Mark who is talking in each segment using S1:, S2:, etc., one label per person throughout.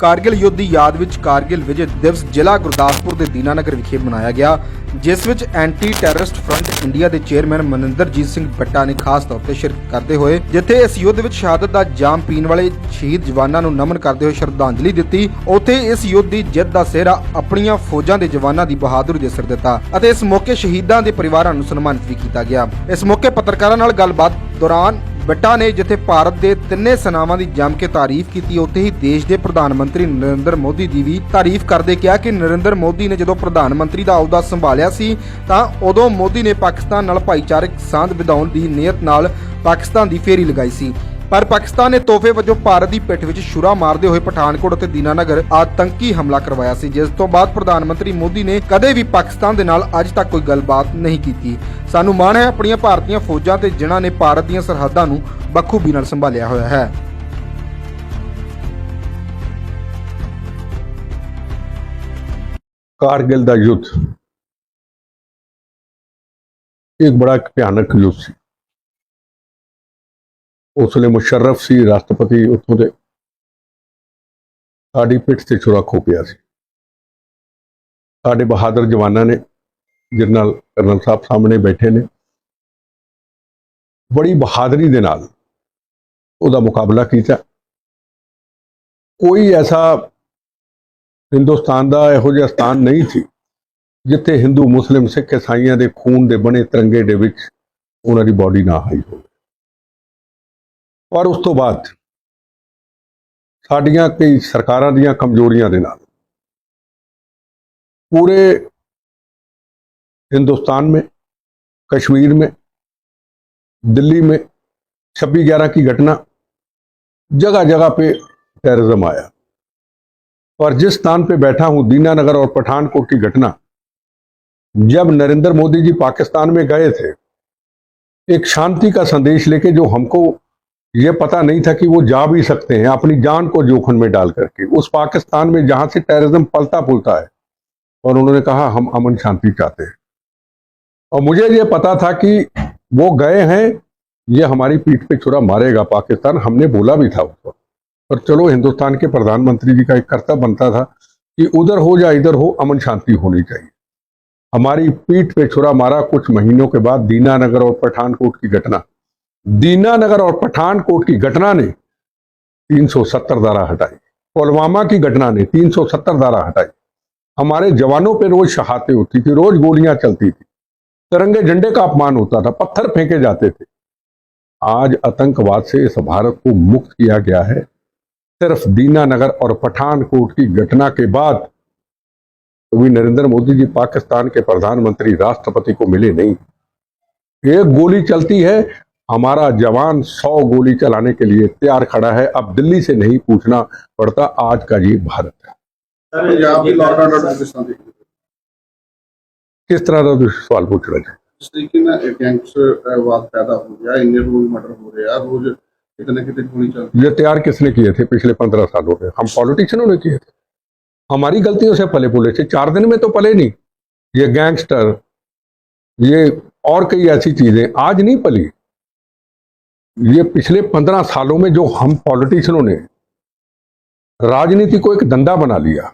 S1: कारगिल युद्ध ਦੀ ਯਾਦ ਵਿੱਚ कारगिल विजय दिवस ਜ਼ਿਲ੍ਹਾ ਗੁਰਦਾਸਪੁਰ ਦੇ ਦੀਨਾਨਗਰ ਵਿਖੇ ਮਨਾਇਆ ਗਿਆ, ਜਿਸ ਵਿੱਚ ਐਂਟੀ ਟੈਰਰਿਸਟ ਫਰੰਟ ਇੰਡੀਆ ਦੇ ਚੇਅਰਮੈਨ ਮਨਿੰਦਰਜੀਤ ਸਿੰਘ ਬੱਟਾ ਨੇ ਖਾਸ ਤੌਰ ਤੇ ਸ਼ਿਰਕਤ ਕਰਦੇ ਹੋਏ ਜਿੱਥੇ ਇਸ ਯੁੱਧ ਵਿੱਚ ਸ਼ਹਾਦਤ ਦਾ ਜਾਮ ਪੀਣ ਵਾਲੇ ਸ਼ਹੀਦ ਜਵਾਨਾਂ ਨੂੰ ਨਮਨ ਕਰਦੇ ਹੋਏ ਸ਼ਰਧਾਂਜਲੀ ਦਿੱਤੀ, ਉੱਥੇ ਇਸ ਯੁੱਧ ਦੀ ਜਿੱਤ ਦਾ ਸਿਹਰਾ ਆਪਣੀਆਂ ਫੌਜਾਂ ਦੇ ਜਵਾਨਾਂ ਦੀ ਬਹਾਦਰੀ ਦੇ ਸਿਰ ਦਿੱਤਾ ਅਤੇ ਇਸ ਮੌਕੇ ਸ਼ਹੀਦਾਂ ਦੇ ਪਰਿਵਾਰਾਂ ਨੂੰ ਸਨਮਾਨਿਤ ਵੀ ਕੀਤਾ ਗਿਆ। ਇਸ ਮੌਕੇ ਪੱਤਰਕਾਰਾਂ ਨਾਲ ਗੱਲਬਾਤ ਦੌਰਾਨ ਬੱਟਾ ਨੇ ਜਿੱਥੇ ਭਾਰਤ ਦੇ ਤਿੰਨੇ ਸੈਨਾਵਾਂ ਦੀ ਜੰਮ ਕੇ ਤਾਰੀਫ ਕੀਤੀ, ਉੱਥੇ ਹੀ ਦੇਸ਼ ਦੇ ਪ੍ਰਧਾਨ ਮੰਤਰੀ ਨਰਿੰਦਰ ਮੋਦੀ ਦੀ ਵੀ ਤਾਰੀਫ ਕਰਦੇ ਕਿਹਾ ਕਿ ਨਰਿੰਦਰ ਮੋਦੀ ਨੇ ਜਦੋਂ ਪ੍ਰਧਾਨ ਮੰਤਰੀ ਦਾ ਅਹੁਦਾ ਸੰਭਾਲਿਆ ਸੀ ਤਾਂ ਉਦੋਂ ਮੋਦੀ ਨੇ ਪਾਕਿਸਤਾਨ ਨਾਲ ਭਾਈਚਾਰਕ ਸਾਂਝ ਵਧਾਉਣ ਦੀ ਨੀਅਤ ਨਾਲ ਪਾਕਿਸਤਾਨ ਦੀ ਫੇਰੀ ਲਗਾਈ ਸੀ, ਪਰ ਪਾਕਿਸਤਾਨ ਨੇ ਤੋਹਫੇ ਵਜੋਂ ਭਾਰਤ ਦੀ ਪਿੱਠ ਵਿੱਚ ਛੁਰਾ ਮਾਰਦੇ ਹੋਏ ਪਠਾਨਕੋਟ ਅਤੇ ਦੀਨਾਨਗਰ ਆਤੰਕੀ ਹਮਲਾ ਕਰਵਾਇਆ ਸੀ, ਜਿਸ ਤੋਂ ਬਾਅਦ ਪ੍ਰਧਾਨ ਮੰਤਰੀ ਮੋਦੀ ਨੇ ਕਦੇ ਵੀ ਪਾਕਿਸਤਾਨ ਦੇ ਨਾਲ ਅੱਜ ਤੱਕ ਕੋਈ ਗੱਲਬਾਤ ਨਹੀਂ ਕੀਤੀ। ਸਾਨੂੰ ਮਾਣ ਹੈ ਆਪਣੀਆਂ ਭਾਰਤੀਆਂ ਫੌਜਾਂ ਤੇ ਜਿਨ੍ਹਾਂ ਨੇ ਭਾਰਤ ਦੀਆਂ ਸਰਹੱਦਾਂ ਨੂੰ ਬਖੂਬੀ ਨਾਲ ਸੰਭਾਲਿਆ ਹੋਇਆ ਹੈ।
S2: कारगिल ਦਾ युद्ध एक बड़ा भयानक युद्ध ਸੀ। ਉਸ ਵੇਲੇ ਮੁਸ਼ਰਫ ਸੀ ਰਾਸ਼ਟਰਪਤੀ ਉੱਥੋਂ ਦੇ, ਸਾਡੀ ਪਿੱਠ ਤੇ ਛੁਰਾ ਖੋ ਪਿਆ ਸੀ। ਸਾਡੇ ਬਹਾਦਰ ਜਵਾਨਾਂ ਨੇ ਜਨਰਲ ਕਰਨਲ ਸਾਹਿਬ ਸਾਹਮਣੇ ਬੈਠੇ ਨੇ, ਬੜੀ ਬਹਾਦਰੀ ਦੇ ਨਾਲ ਉਹਦਾ ਮੁਕਾਬਲਾ ਕੀਤਾ। ਕੋਈ ਐਸਾ ਹਿੰਦੁਸਤਾਨ ਦਾ ਇਹੋ ਜਿਹਾ ਸਥਾਨ ਨਹੀਂ ਸੀ ਜਿੱਥੇ ਹਿੰਦੂ ਮੁਸਲਿਮ ਸਿੱਖ ਈਸਾਈਆਂ ਦੇ ਖੂਨ ਦੇ ਬਣੇ ਤਿਰੰਗੇ ਦੇ ਵਿੱਚ ਉਹਨਾਂ ਦੀ ਬਾਡੀ ਨਾ ਆਈ ਹੋਵੇ। ਪਰ ਉਸ ਤੋਂ ਬਾਅਦ ਸਾਡੀਆਂ ਕਈ ਸਰਕਾਰਾਂ ਦੀਆਂ ਕਮਜ਼ੋਰੀਆਂ ਦੇ ਨਾਲ पूरे हिंदुस्तान में, कश्मीर में, दिल्ली में 26/11 की घटना, जगह जगह पे टेररिज्म आया। और जिस स्थान पे बैठा हूं, दीनानगर और पठानकोट की घटना, जब नरेंद्र मोदी जी पाकिस्तान में गए थे एक शांति का संदेश लेके, जो हमको ये पता नहीं था कि वो जा भी सकते हैं अपनी जान को जोखिम में डाल करके, उस पाकिस्तान में जहां से टेररिज्म पलता पुलता है, और उन्होंने कहा हम अमन शांति चाहते हैं। और मुझे ये पता था कि वो गए हैं, ये हमारी पीठ पे छुरा मारेगा पाकिस्तान, हमने बोला भी था उसको। पर चलो, हिंदुस्तान के प्रधानमंत्री जी का एक कर्तव्य बनता था कि उधर हो या इधर हो, अमन शांति होनी चाहिए। हमारी पीठ पे छुरा मारा। कुछ महीनों के बाद दीनानगर और पठानकोट की घटना, दीनानगर और पठानकोट की घटना ने 370 धारा हटाई, पुलवामा की घटना ने 370 धारा हटाई। हमारे जवानों पे रोज शहादतें होती थी, रोज गोलियां चलती थी, तिरंगे झंडे का अपमान होता था, पत्थर फेंके जाते थे। आज आतंकवाद से इस भारत को मुक्त किया गया है। सिर्फ दीनानगर और पठानकोट की घटना के बाद कभी नरेंद्र मोदी जी पाकिस्तान के प्रधानमंत्री राष्ट्रपति को मिले नहीं। एक गोली चलती है, हमारा जवान 100 गोली चलाने के लिए तैयार खड़ा है। अब दिल्ली से नहीं पूछना पड़ता, आज का ये भारत है। किस तरह का सवाल पूछ रहे थे?
S3: इस तरीके ना गैंगस्टरवाद पैदा हो गया, इंडियन रोज मर्डर हो रहे हैं, रोज कितने कितने गोली चल रही है।
S2: ये तैयार किसने किए थे पिछले 15 सालों में? हम पॉलिटिशियनों ने किए थे। हमारी गलतियों से पले पुले थे। 4 दिन में तो पले नहीं। ये गैंगस्टर, ये और कई ऐसी चीजें आज नहीं पली। ये पिछले 15 सालों में जो हम पॉलिटिशियनों ने राजनीति को एक धंधा बना लिया,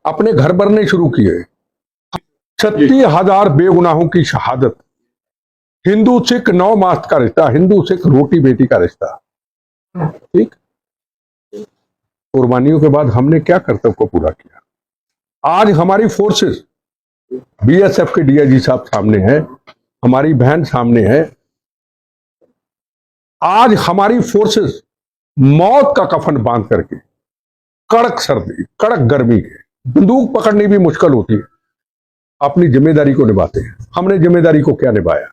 S2: अपने घर भरने शुरू किए। 36,000 बेगुनाहों की शहादत, हिंदू सिख 9 मास का रिश्ता, हिंदू सिख रोटी बेटी का रिश्ता, ठीक। कुर्बानियों के बाद हमने क्या कर्तव्य को पूरा किया? आज हमारी फोर्सेस, बीएसएफ के डीआईजी साहब सामने है, हमारी बहन सामने है। आज हमारी फोर्सेस मौत का कफन बांध करके, कड़क सर्दी, कड़क गर्मी के, बंदूक पकड़नी भी मुश्किल होती है, अपनी जिम्मेदारी को निभाते हैं। हमने जिम्मेदारी को क्या निभाया?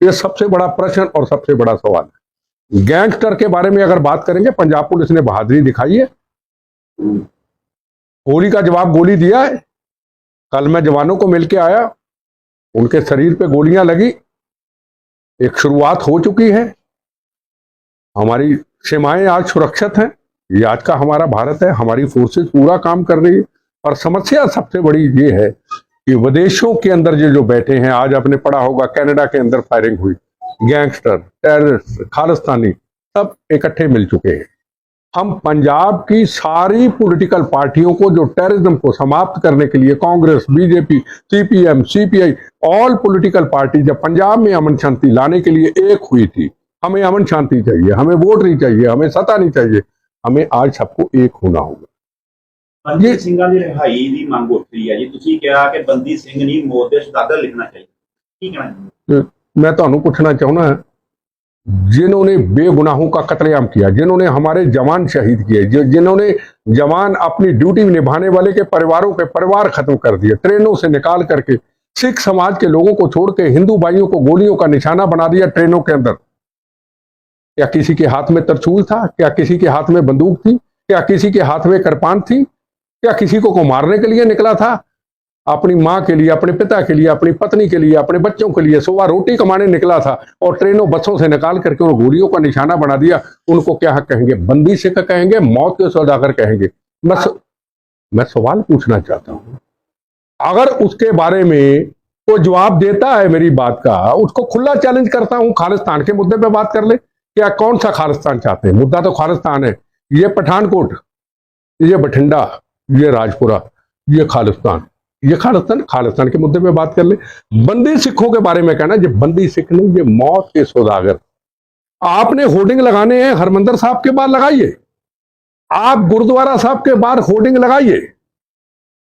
S2: यह सबसे बड़ा प्रश्न और सबसे बड़ा सवाल है। गैंगस्टर के बारे में अगर बात करेंगे, पंजाब पुलिस ने बहादुरी दिखाई है, गोली का जवाब गोली दिया है। कल मैं जवानों को मिलके आया, उनके शरीर पे गोलियां लगी, एक शुरुआत हो चुकी है। हमारी सीमाएं आज सुरक्षित हैं। ये आज का हमारा भारत है, हमारी फोर्सेस पूरा काम कर रही है। और समस्या सबसे बड़ी ये है कि विदेशों के अंदर जो बैठे हैं, आज आपने पढ़ा होगा कनाडा के अंदर फायरिंग हुई, गैंगस्टर, टेररिस्ट, खालिस्तानी सब इकट्ठे मिल चुके हैं। हम पंजाब की सारी पॉलिटिकल पार्टियों को जो टेररिज्म को समाप्त करने के लिए Congress, BJP, CPM, CPI, all political party जब पंजाब में अमन शांति लाने के लिए एक हुई थी, हमें अमन शांति चाहिए, हमें वोट नहीं चाहिए, हमें सत्ता नहीं चाहिए, हमें आज सबको एक होना होगा।
S4: ਬੰਦੀ ਸਿੰਘਾਂ ਦੀ ਰਿਹਾਈ ਦੀ ਮੰਗ ਉੱਠ ਰਹੀ ਹੈ ਜੀ। ਤੁਸੀਂ ਕਿਹਾ ਕਿ ਬੰਦੀ ਸਿੰਘ ਨਹੀਂ ਮੌਤ ਦੇ ਸਦਾਗਰ ਲਿਖਣਾ ਚਾਹੀਦਾ, ਕੀ ਕਹਿਣਾ ਚਾਹੁੰਦੇ?
S2: मैं ਤੁਹਾਨੂੰ पूछना चाहूंगा, जिन्होंने बेगुनाहों का कत्लेआम किया, जिन्होंने हमारे जवान शहीद किए, जिन्होंने जवान अपनी ड्यूटी निभाने वाले के परिवारों के परिवार खत्म कर दिए, ट्रेनों से निकाल करके सिख समाज के लोगों को छोड़ के हिंदू भाइयों को गोलियों का निशाना बना दिया ट्रेनों के अंदर। क्या किसी के हाथ में तरछूल था? क्या किसी के हाथ में बंदूक थी? क्या किसी के हाथ में कृपान थी? क्या किसी को मारने के लिए निकला था? अपनी माँ के लिए, अपने पिता के लिए, अपनी पत्नी के लिए, अपने बच्चों के लिए सुबह रोटी कमाने निकला था और ट्रेनों बसों से निकाल करके उन गोलियों का निशाना बना दिया। उनको क्या कहेंगे? बंदी सिख कहेंगे? मौत के सौदागर कहेंगे? मैं सवाल पूछना चाहता हूं, अगर उसके बारे में कोई जवाब देता है मेरी बात का, उसको खुला चैलेंज करता हूं, खालिस्तान के मुद्दे पे बात कर ले। क्या कौन सा खालिस्तान चाहते हैं? मुद्दा तो खालिस्तान है। ये पठानकोट, ये बठिंडा, ये राजपुरा, ये खालिस्तान, ये खालिस्तान के मुद्दे पे बात कर ले। बंदी सिखों के बारे में कहना, ये बंदी सिख नहीं, ये मौत के सौदागर। आपने होर्डिंग लगाने हैं, हरमंदर साहब के बाहर लगाइए, आप गुरुद्वारा साहब के बाहर होर्डिंग लगाइए,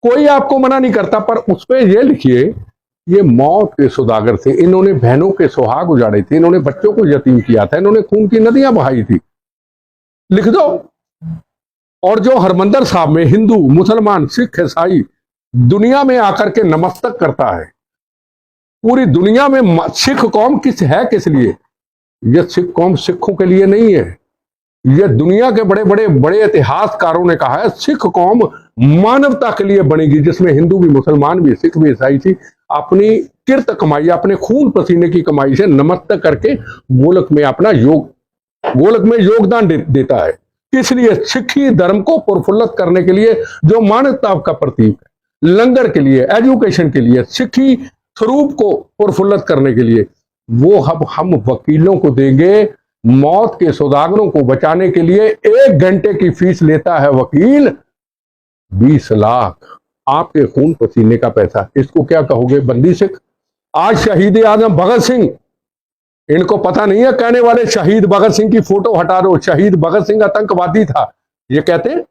S2: कोई आपको मना नहीं करता, पर उस पर यह लिखिए ये मौत के सौदागर थे, इन्होंने बहनों के सुहाग उजाड़े थे, इन्होंने बच्चों को यतीम किया था, इन्होंने खून की नदियां बहाई थी, लिख दो। और जो हरमंदर साहब में हिंदू, मुसलमान, सिख, ईसाई दुनिया में आकर के नमस्तक करता है, पूरी दुनिया में सिख कौम किस लिए? यह सिख कौम सिखों के लिए नहीं है। यह दुनिया के बड़े इतिहासकारों ने कहा है, सिख कौम मानवता के लिए बनेगी, जिसमें हिंदू भी, मुसलमान भी, सिख भी, ईसाई थी, अपनी किरत कमाई, अपने खून पसीने की कमाई से नमस्तक करके गोलक में अपना योगदान देता है। इसलिए सिखी धर्म को प्रफुल्लित करने के लिए, जो मानवता का प्रतीक है, लंगर के लिए, एजुकेशन के लिए, सिखी स्वरूप को प्रफुल्लित करने के लिए, वो हम वकीलों को देंगे। मौत के सौदागरों को बचाने के लिए 1 घंटे की फीस लेता है वकील 20 लाख, आपके खून पसीने का पैसा। इसको क्या कहोगे? बंदी सिख। आज शहीद आजम भगत सिंह, इनको पता नहीं है, कहने वाले शहीद भगत सिंह की फोटो हटा दो, शहीद भगत सिंह आतंकवादी था, ये कहते हैं।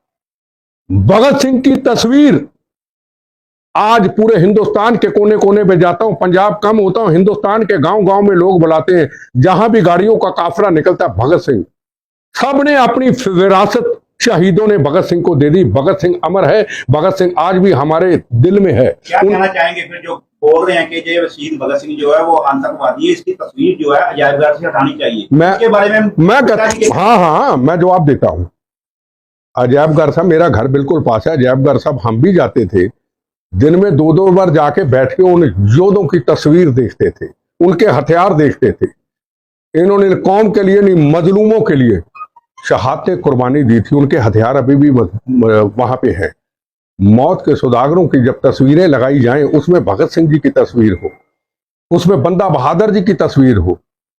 S2: भगत सिंह की तस्वीर आज पूरे हिंदुस्तान के कोने कोने पे जाता हूं, पंजाब कम होता हूं, हिंदुस्तान के गांव गांव में लोग बुलाते हैं, जहां भी गाड़ियों का काफिला निकलता है, भगत सिंह। सबने अपनी विरासत शहीदों ने भगत सिंह को दे दी। भगत सिंह अमर है, भगत सिंह आज भी हमारे दिल में है।
S4: क्या कहना चाहेंगे फिर जो बोल रहे हैं कि जो शहीद भगत सिंह जो है वो आतंकवादी है, इसकी तस्वीर जो है अजायब घर से हटानी चाहिए? इसके बारे में
S2: मैं कहता हाँ, मैं जवाब देता हूं। अजायब घर साहब, मेरा घर बिल्कुल पास है अजायब घर साहब, हम भी जाते थे, दिन में 2-2 बार जाके बैठ के उन योद्धों की तस्वीर देखते थे, उनके हथियार देखते थे। इन्होंने कौम के लिए नहीं, मजलूमों के लिए शहादतें कुर्बानी दी थी, उनके हथियार अभी भी वहां पे है। मौत के सौदागरों की जब तस्वीरें लगाई जाएं, उसमें भगत सिंह जी की तस्वीर हो, उसमें बंदा बहादुर जी की तस्वीर हो,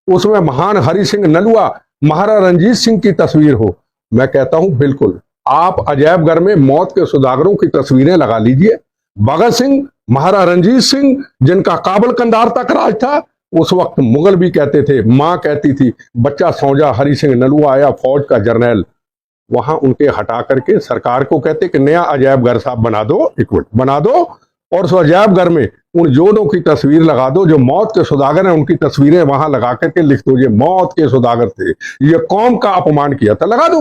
S2: उसमें महान हरि सिंह नलुआ, महाराजा रंजीत सिंह की तस्वीर हो, मैं कहता हूं बिल्कुल आप अजायब घर में मौत के सौदागरों की तस्वीरें लगा लीजिए। भगत सिंह, महाराजा रंजीत सिंह, जिनका काबुल कंधार तक राज था, उस वक्त मुगल भी कहते थे, मां कहती थी बच्चा सौ जा, हरि सिंह नलुआ आया फौज का जर्नैल, वहां उनके हटा करके सरकार को कहते कि नया अजायब घर साहब बना दो, एक मिनट बना दो, और उस अजायब घर में उन योद्धों की तस्वीर लगा दो, जो मौत के सौदागर हैं, उनकी तस्वीरें वहां लगा करके लिख दो ये मौत के सौदागर थे, ये कौम का अपमान किया था, लगा दो।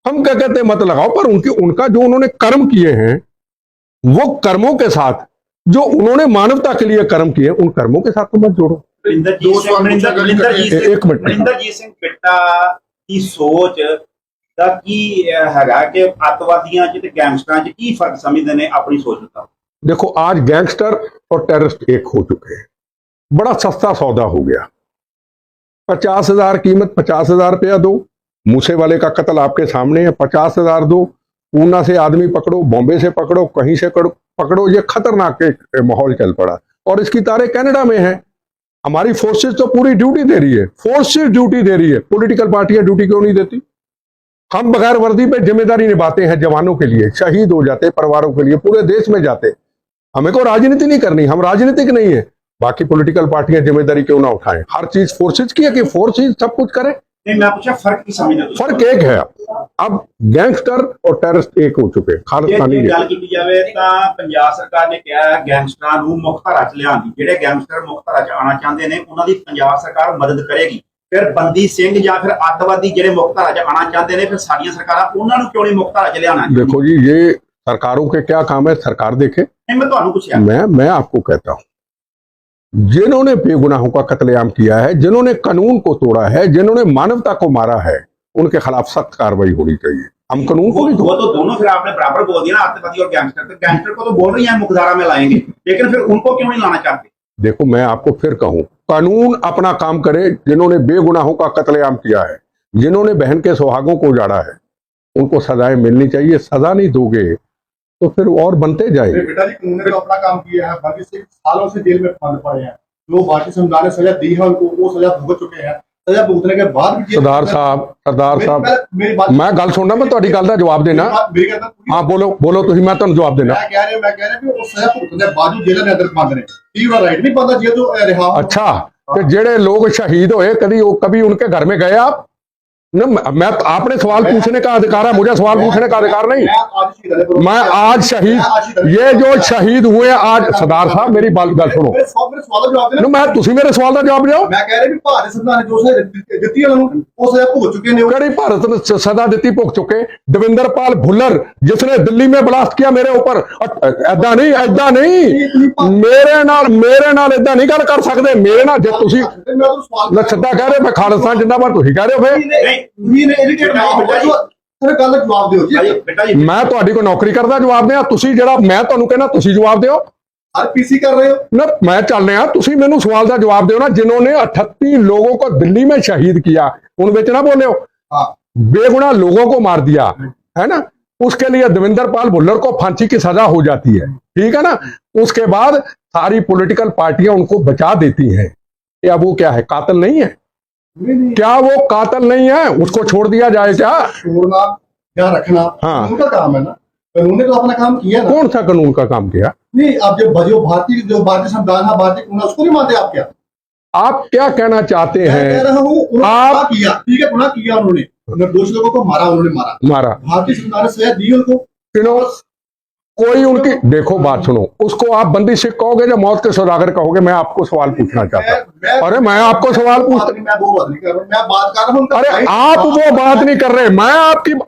S2: हम क्या कहते मत लगाओ, पर उनका जो उन्होंने कर्म किए हैं, वो कर्मों के साथ जो उन्होंने मानवता के लिए कर्म किए, उन कर्मों के साथ तो मत जोड़ो।
S4: एक मिनट, मनिंदरजीत सिंह बिट्टा की सोच ਦਾ ਕੀ ਹੈਗਾ ਕਿ ਅੱਤਵਾਦੀਆਂ ਚ ਤੇ ਗੈਂਗਸਟਰਾਂ ਚ ਕੀ ਫਰਕ ਸਮਝਦੇ ਨੇ ਆਪਣੀ सोच का?
S2: देखो आज गैंगस्टर और टेररिस्ट एक हो चुके हैं, बड़ा सस्ता सौदा हो गया। 50,000 कीमत, 50,000 रुपया दो, मूसे वाले का कत्ल आपके सामने है, 50,000 दो, पूना से आदमी पकड़ो, बॉम्बे से पकड़ो, कहीं से पकड़ो, ये खतरनाक एक माहौल चल पड़ा। और इसकी तारे कनाडा में है। हमारी फोर्सेस तो पूरी ड्यूटी दे रही है, फोर्सेस ड्यूटी दे रही है, पॉलिटिकल पार्टियां ड्यूटी क्यों नहीं देती? हम बगैर वर्दी पे जिम्मेदारी निभाते हैं, जवानों के लिए शहीद हो जाते, परिवारों के लिए पूरे देश में जाते। हमें को राजनीति नहीं करनी, हम राजनीतिक नहीं है। बाकी पॉलिटिकल पार्टियां जिम्मेदारी क्यों ना उठाएं? हर चीज फोर्सेज की है कि फोर्सेज सब कुछ करे।
S4: नहीं, मैं पूछा फर्क की समझते हो?
S2: फर्क एक है, अब गैंगस्टर और टेररिस्ट एक हो चुके, खालिस्तानी
S4: ਜੇ ਗੱਲ ਕੀਤੀ ਜਾਵੇ ਤਾਂ ਪੰਜਾਬ ਸਰਕਾਰ ਨੇ ਕਿਹਾ ਹੈ ਗੈਂਗਸਟਰਾਂ ਨੂੰ ਮੁੱਖ ਧਾਰਾ 'ਚ ਲਿਆਉਣ ਦੀ। ਜਿਹੜੇ ਗੈਂਗਸਟਰ ਮੁੱਖ ਧਾਰਾ 'ਚ ਆਉਣਾ ਚਾਹੁੰਦੇ ਨੇ ਉਹਨਾਂ ਦੀ ਪੰਜਾਬ ਸਰਕਾਰ ਮਦਦ ਕਰੇਗੀ। ਫਿਰ ਬੰਦੀ ਸਿੰਘ ਜਾਂ ਫਿਰ ਅੱਤਵਾਦੀ ਜਿਹੜੇ ਮੁੱਖ ਧਾਰਾ 'ਚ ਆਉਣਾ ਚਾਹੁੰਦੇ ਨੇ, ਫਿਰ ਸਾਡੀਆਂ ਸਰਕਾਰਾਂ ਉਹਨਾਂ ਨੂੰ ਕਿਉਂ ਨਹੀਂ ਮੁੱਖ ਧਾਰਾ 'ਚ ਲਿਆਉਣਾ?
S2: देखो जी, ये सरकारों के क्या काम है, सरकार देखे।
S4: नहीं, मैं ਤੁਹਾਨੂੰ ਪੁੱਛਿਆ।
S2: मैं आपको कहता हूं, जिन्होंने बेगुनाहों का कत्लेआम किया है, जिन्होंने कानून को तोड़ा है, जिन्होंने मानवता को मारा है, उनके खिलाफ सख्त कार्रवाई होनी चाहिए। हम कानून को नहीं
S4: वो तो दोनों फिर आपने बराबर बोल दिया ना, आतंकवादी और गैंगस्टर। तो गैंगस्टर को तो बोल रही है मुख्यधारा में लाएंगे, लेकिन फिर उनको क्यों नहीं लाना चाहते?
S2: देखो, मैं आपको फिर कहूं, कानून अपना काम करे। जिन्होंने बेगुनाहों का कत्लेआम किया है, जिन्होंने बहन के सुहागों को उजाड़ा है, उनको सजाएं मिलनी चाहिए। सजा नहीं दोगे तो फिर और बनते जाएंगे।
S5: बेटा जी, कानून ने तो अपना काम किया है। बाकी 6 सालों से जेल में बंद पड़े हैं। जो भारतीय संविधान ने सजा दी है उनको, वो सजा भुगत चुके हैं। सजा भुगतने के बाद भी
S2: सरदार साहब
S5: मेरी बात
S2: मैं गल सुनना, मैं तुम्हारी गल का जवाब देना।
S5: मेरी गल पूरी।
S2: हाँ, बोलो तुम, मैं तुम जवाब देना।
S5: मैं कह रहा कि वो सजा भुगतने के बाद जेल के अंदर बंद ने, तीव्र राइट नहीं बनता जेल तो रिहा हो।
S2: अच्छा, तो जेड़े लोग शहीद हुए, कभी उनके घर में गए आप? न, मैं आपने सवाल पूछने का अधिकार है, मुझे सवाल पूछने का अधिकार नहीं। मैं आज शहीद, ये जो शहीद हुए आज, सरदार साहब मेरी बात गल सुनो। न, मैं तुसी मेरे सवाल का जवाब दो।
S5: मैं कह रहा कि भारत संविधान ने जो सजा दी है उन्होंने, वो सजा भुगत चुके हैं।
S2: कड़ी भारत ने सजा दी भुग चुके। दविंदर पाल भुल्लर जिसने दिल्ली में ब्लास्ट किया मेरे ऊपर, ऐदा नहीं मेरे नाल ऐदा नहीं गल कर सकते। मेरे नाल जे तुसी सिद्धा कह रहे, मैं खालिस्तान जिंदाबाद, तुसी कह रहे हो फिर
S5: जवाब दो जी।
S2: मैं ਤੁਹਾਡੀ को नौकरी करदा जवाब दिया, तुसी ਜਿਹੜਾ मैं ਤੁਹਾਨੂੰ कहना तुसी जवाब दियो।
S5: हर पीसी कर रहे हो
S2: ना, मैं चल रहा, तुसी मेनू सवाल का जवाब दियो ना। जिन्होंने 38 लोगों को दिल्ली में शहीद किया, उन विच ना बोले हो। बेगुनाह लोगों को मार दिया है ना, उसके लिए दविंदर पाल भुल्लर को फांसी की सजा हो जाती है, ठीक है ना। उसके बाद सारी पॉलिटिकल पार्टियां उनको बचा देती हैं। क्या वो क्या है, कातिल नहीं है? क्या वो कातिल नहीं है? उसको छोड़ दिया जाए क्या?
S5: छोड़ना या रखना
S2: हाँ,
S5: उनका काम है ना। कानून ने तो अपना काम किया ना।
S2: कौन सा कानून का काम किया?
S5: नहीं, अब जो भारतीय संविधान है, भारतीय कानून, उसको नहीं मानते आप? क्या
S2: आप क्या कहना चाहते
S5: मैं कह
S2: हैं?
S5: रहा हूँ, उन्होंने
S2: आप-
S5: गुनाह किया, ठीक है, गुनाह किया उन्होंने, निर्दोष लोगों को मारा, उन्होंने मारा। भारतीय संविधान ने सजा दी उनको।
S2: किनो कोई उनकी, देखो बात सुनो, उसको आप बंदी सिख कहोगे या मौत के सौदागर कहोगे? मैं आपको सवाल पूछना चाहता हूं। अरे मैं आपको सवाल पूछ,
S5: मैं वो बात नहीं कर रहा हूँ, मैं बात कर रहा हूँ उनका
S2: अरे
S5: right।
S2: आप वो बात नहीं कर रहे, मैं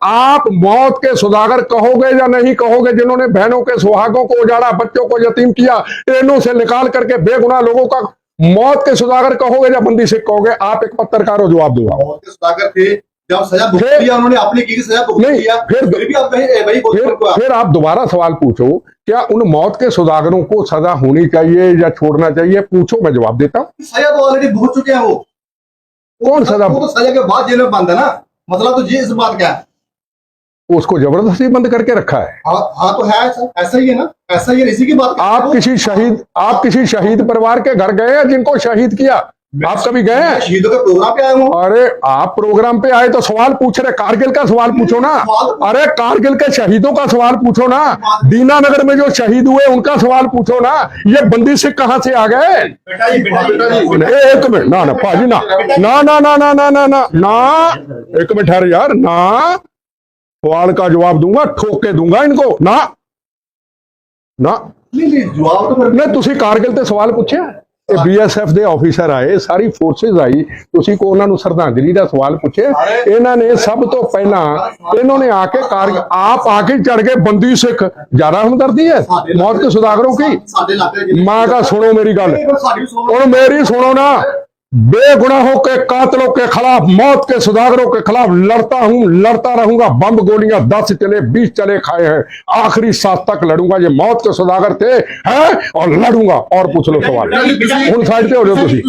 S2: आप मौत के सौदागर कहोगे या नहीं कहोगे? जिन्होंने बहनों के सुहागों को उजाड़ा, बच्चों को यतीम किया, ट्रेनों से निकाल करके बेगुनाह लोगों का मौत के सौदागर कहोगे या बंदी सिख कहोगे? आप एक पत्रकार हो, जवाब दो।
S5: मौत के सौदागर थे, जब सजा भुगत दिया उन्होंने, अपनी की सजा भुगत
S2: नहीं,
S5: दिया,
S2: फिर
S5: भी आप वही
S2: फिर आप दोबारा सवाल पूछो, क्या उन मौत के सौदागरों को सजा होनी चाहिए या छोड़ना चाहिए? पूछो, मैं जवाब देता हूं।
S5: सजा तो ऑलरेडी भुगत चुके हैं वो।
S2: कौन सजा?
S5: वो तो सजा के बाद जेल में बंद है ना। मतलब तो ये इस बात क्या है?
S2: उसको जबरदस्ती बंद करके रखा है।
S5: हाँ तो है ऐसा ही है ना, ऐसा ही है। इसी की बात कर रहा
S2: आप
S5: हूँ।
S2: किसी शहीद परिवार के घर गए हैं जिनको शहीद किया? आप कभी गए हैं?
S5: शहीदों के प्रोग्राम पे आया हूँ।
S2: अरे आप प्रोग्राम पे आए तो सवाल पूछ रहे, कारगिल का सवाल पूछो ना। अरे कारगिल के शहीदों का सवाल पूछो ना। दीनानगर में जो शहीद हुए उनका सवाल पूछो ना। ये बंदी सिख कहां से आ गए?
S4: बेटा जी,
S2: एक मिनट, ना पाजी, ना ना ना ना ना ना ना ना ना, एक मिनट ठहर यार, ना सवाल का जवाब दूंगा, ठोक के दूंगा इनको। ना ना
S5: नहीं, जवाब तो
S2: नहीं, तुसी कारगिल ते सवाल पूछे? BSF ਦੇ ਆਫੀਸਰ ਆਏ, ਸਾਰੀ ਫੋਰਸਿਸ ਆਈ, ਤੁਸੀਂ ਕੋ ਉਹਨਾਂ ਨੂੰ ਸ਼ਰਧਾਂਜਲੀ ਦਾ ਸਵਾਲ ਪੁੱਛੇ? ਇਹਨਾਂ ਨੇ ਸਭ ਤੋਂ ਪਹਿਲਾਂ ਇਹਨਾਂ ਨੇ ਆ ਕੇ आप आके चढ़ गए बंदी सिख। ज्यादा हमदर्दी है मौत के सौदागरों की? माँ का सुनो मेरी गल, और मेरी सुनो ना। बेगुनाहों के कातिलों के खिलाफ, मौत के सौदागरों के खिलाफ लड़ता हूं, लड़ता रहूंगा। बम गोलियां 10 चले, 20 चले खाए हैं, आखिरी सांस तक लड़ूंगा। ये मौत के सौदागर थे हैं, और लड़ूंगा। और पूछ लो सवाल, ਹੁਣ ਸਾਈਡ ਤੇ ਹੋ ਜਾਓ ਤੁਸੀਂ।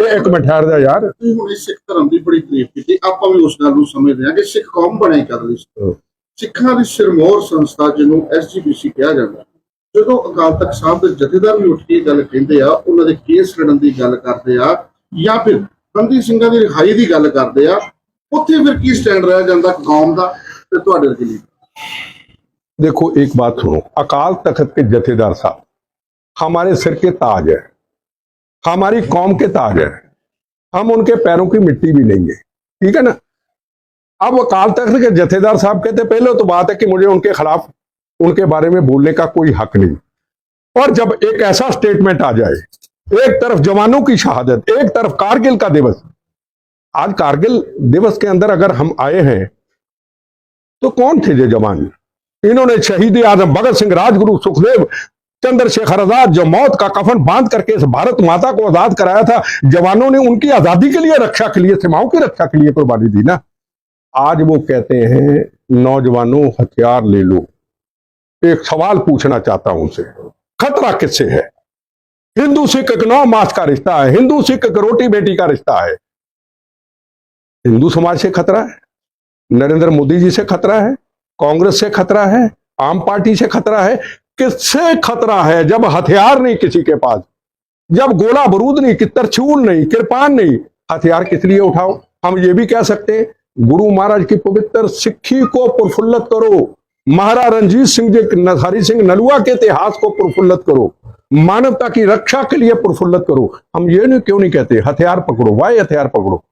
S2: ਇੱਕ ਮਿੰਟ ਠਹਿਰ ਜਾ ਯਾਰ।
S3: ਤੁਸੀਂ ਹੁਣ ਸਿੱਖ ਧਰਮ ਦੀ ਬੜੀ ਤਾਰੀਫ ਕੀਤੀ, ਆਪਾਂ ਵੀ ਉਸ ਗੱਲ ਨੂੰ ਸਮਝਦੇ ਹਾਂ ਕਿ ਸਿੱਖ ਕੌਮ ਬਣਾਈ ਕਦ ਸੀ। ਸਿੱਖਾਂ ਦੀ ਸਿਰਮੌਰ ਸੰਸਥਾ ਜਿਹਨੂੰ SGPC ਕਿਹਾ ਜਾਂਦਾ, ਜਦੋਂ ਅਕਾਲ ਤਖਤ ਸਾਹਿਬ ਦੇ ਜਥੇਦਾਰ ਵੀ ਉੱਠ ਕੇ ਗੱਲ ਕਹਿੰਦੇ ਆ, ਉਹਨਾਂ ਦੇ ਕੇਸ ਲੜਨ ਦੀ ਗੱਲ ਕਰਦੇ ਆ, ਜਾਂ ਫਿਰ ਬੰਦੀ ਸਿੰਘਾਂ ਦੀ ਰਿਹਾਈ ਦੀ ਗੱਲ ਕਰਦੇ ਆ, ਉੱਥੇ ਫਿਰ ਕੀ ਸਟੈਂਡ ਰਹਿ ਜਾਂਦਾ ਕੌਮ ਦਾ ਤੇ ਤੁਹਾਡੇ ਵਰਗੇ ਲਈ?
S2: देखो एक बात सुनो, अकाल तख्त के जथेदार साहब हमारे सिर के ताज है, हमारी कौम के ताज है, हम उनके पैरों की मिट्टी भी लेंगे, ठीक है ना। अब अकाल तख्त के जथेदार साहब कहते पहले तो बात है कि मुझे उनके खिलाफ उनके बारे में बोलने का कोई हक नहीं, और जब एक ऐसा स्टेटमेंट आ जाए, एक तरफ जवानों की शहादत, एक तरफ कारगिल का दिवस, आज कारगिल दिवस के अंदर अगर हम आए हैं तो कौन थे ये जवान? इन्होंने शहीद आजम भगत सिंह, राजगुरु सुखदेव, चंद्रशेखर आजाद जो मौत का कफन बांध करके इस भारत माता को आजाद कराया था, जवानों ने उनकी आजादी के लिए, रक्षा के लिए, सीमाओं की रक्षा के लिए कुर्बानी दी ना। आज वो कहते हैं नौजवानों हथियार ले लो। एक सवाल पूछना चाहता हूं उनसे, खतरा किससे है? हिंदू सिख एक 9 मास का रिश्ता है, हिंदू सिख एक रोटी बेटी का रिश्ता है। हिंदू समाज से खतरा है, नरेंद्र मोदी जी से खतरा है, कांग्रेस से खतरा है, आम पार्टी से खतरा है। किससे खतरा है? जब हथियार नहीं किसी के पास, जब गोला बारूद नहीं, कि तरछूल नहीं, कृपान नहीं, हथियार किस लिए उठाओ? हम ये भी कह सकते हैं गुरु महाराज की पवित्र सिक्खी को प्रफुल्लित करो, महाराज रणजीत सिंह जी, हरि सिंह नलुआ के इतिहास को प्रफुल्लित करो, मानवता की रक्षा के लिए प्रफुल्लित करो। हम ये नहीं क्यों नहीं कहते हथियार पकड़ो? वाई हथियार पकड़ो?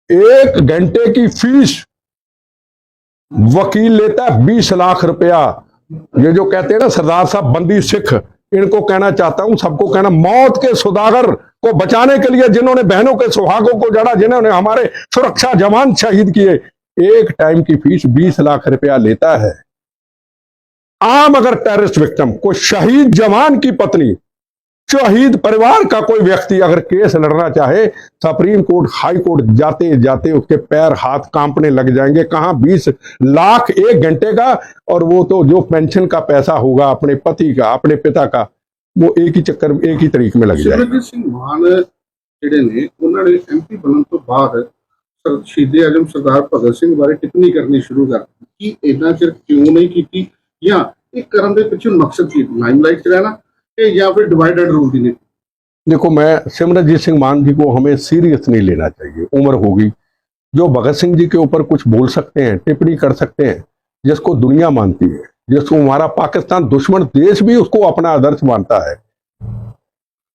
S2: 1 घंटे की फीस वकील लेता है 20 लाख रुपया। ये जो कहते हैं ना सरदार साहब बंदी सिख, इनको कहना चाहता हूं, सबको कहना, मौत के सौदागर को बचाने के लिए जिन्होंने बहनों के सुहागों को जड़ा, जिन्होंने हमारे सुरक्षा जवान शहीद किए, एक टाइम की फीस 20 लाख रुपया लेता है। आम अगर टेररिस्ट विक्टिम, कोई शहीद जवान की पत्नी, शहीद परिवार का कोई व्यक्ति अगर केस लड़ना चाहे, सुप्रीम कोर्ट, हाई कोर्ट जाते जाते उसके पैर हाथ कांपने लग जाएंगे। कहां 20 लाख 1 घंटे का, और वो तो जो पेंशन का पैसा होगा अपने पति का, अपने पिता का, वो एक ही चक्कर, एक ही तरीक में लग जाएगा।
S3: सिमरनजीत ਸਿੰਘ ਮਾਨ ਜਿਹੜੇ ਨੇ ਉਹਨਾਂ ਨੇ ਐਮਪੀ ਬਣਨ ਤੋਂ ਬਾਅਦ ਸ਼ਹੀਦ ਆਜਮ ਸਰਦਾਰ ਭਗਤ ਸਿੰਘ ਬਾਰੇ ਟਿੱਪਣੀ ਕਰਨੀ ਸ਼ੁਰੂ ਕਰ ਦਿੱਤੀ। ਕਿ ਇੰਨਾ ਚਿਰ ਕਿਉਂ ਨਹੀਂ ਕੀਤੀ, ਜਾਂ ਇਹ ਕਰਨ ਦੇ ਪਿੱਛੇ ਮਕਸਦ ਕੀ, ਲਾਈਮਲਾਈਟ 'ਚ ਰਹਿਣਾ या फिर डिवाइड एंड रूल की नीति?
S2: देखो, मैं सिमरनजीत सिंह मान जी को हमें सीरियस नहीं लेना चाहिए, उम्र होगी। जो भगत सिंह जी के ऊपर कुछ बोल सकते हैं, टिप्पणी कर सकते हैं, जिसको दुनिया मानती है, जिसको हमारा पाकिस्तान दुश्मन देश भी उसको अपना आदर्श मानता है,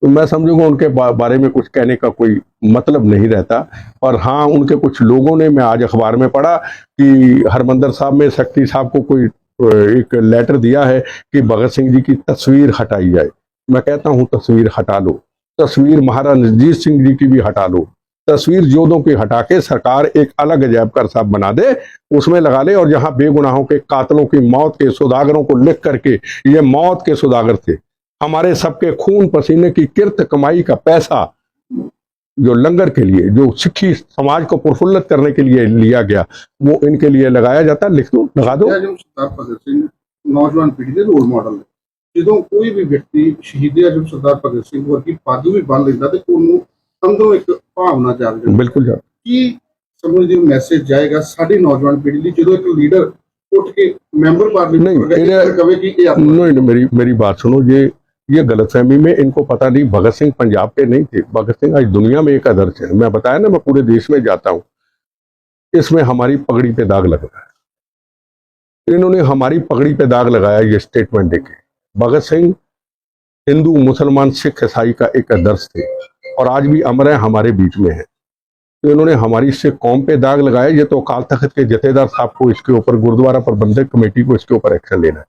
S2: तो मैं समझूंगा उनके बारे में कुछ कहने का कोई मतलब नहीं रहता। और हाँ, उनके कुछ लोगों ने, मैं आज अखबार में पढ़ा कि हरमंदर साहब में सेक्रेटरी साहब को कोई एक लेटर दिया है कि भगत सिंह जी की तस्वीर हटाई जाए। मैं कहता हूं तस्वीर हटा लो, तस्वीर महाराज रणजीत सिंह जी की भी हटा लो, तस्वीर जोधों की हटा के सरकार एक अलग अजैबघर साहब बना दे, उसमें लगा ले, और जहां बेगुनाहों के कातलों की मौत के सौदागरों को लिख करके, ये मौत के सौदागर थे, हमारे सबके खून पसीने की किरत कमाई का पैसा जो लंगर के लिए, जो सिक्खी समाज को प्रफुल्लित करने के लिए लिया गया, वो इनके लिए लगाया जाता। लिख दो, लगा दो।
S3: सरदार भगत सिंह नौजवान पीढ़ी के रोल मॉडल है। जो कोई भी व्यक्ति शहीद आजम सरदार भगत सिंह वर्गी पग भी बन लेता तो ਉਹਨੂੰ ਅੰਦਰੋਂ ਇੱਕ ਭਾਵਨਾ ਜਾਗ ਜਾਂਦੀ।
S2: बिल्कुल जाग।
S3: ਕੀ ਸਮਝਦੇ ਮੈਸੇਜ ਜਾਏਗਾ ਸਾਡੀ ਨੌਜਵਾਨ ਪੀੜ੍ਹੀ ਲਈ ਜਦੋਂ ਇੱਕ ਲੀਡਰ ਉੱਠ ਕੇ ਮੈਂबर पार्लियामेंट कहे कि ये
S2: नहीं, मेरी बात सुनो, ये गलतफहमी में इनको पता नहीं, भगत सिंह पंजाब के नहीं थे, भगत सिंह आज दुनिया में एक आदर्श है। मैं बताया ना, मैं पूरे देश में जाता हूं, इसमें हमारी पगड़ी पे दाग लग रहा है। इन्होंने हमारी पगड़ी पे दाग लगाया ये स्टेटमेंट देके। भगत सिंह हिंदू, मुसलमान, सिख, ईसाई का एक आदर्श थे, और आज भी अमर है, हमारे बीच में है। तो इन्होंने हमारी सिख कौम पे दाग लगाया। ये तो अकाल तख्त के जथेदार साहब को इसके ऊपर, गुरुद्वारा प्रबंधक कमेटी को इसके ऊपर एक्शन लेना है।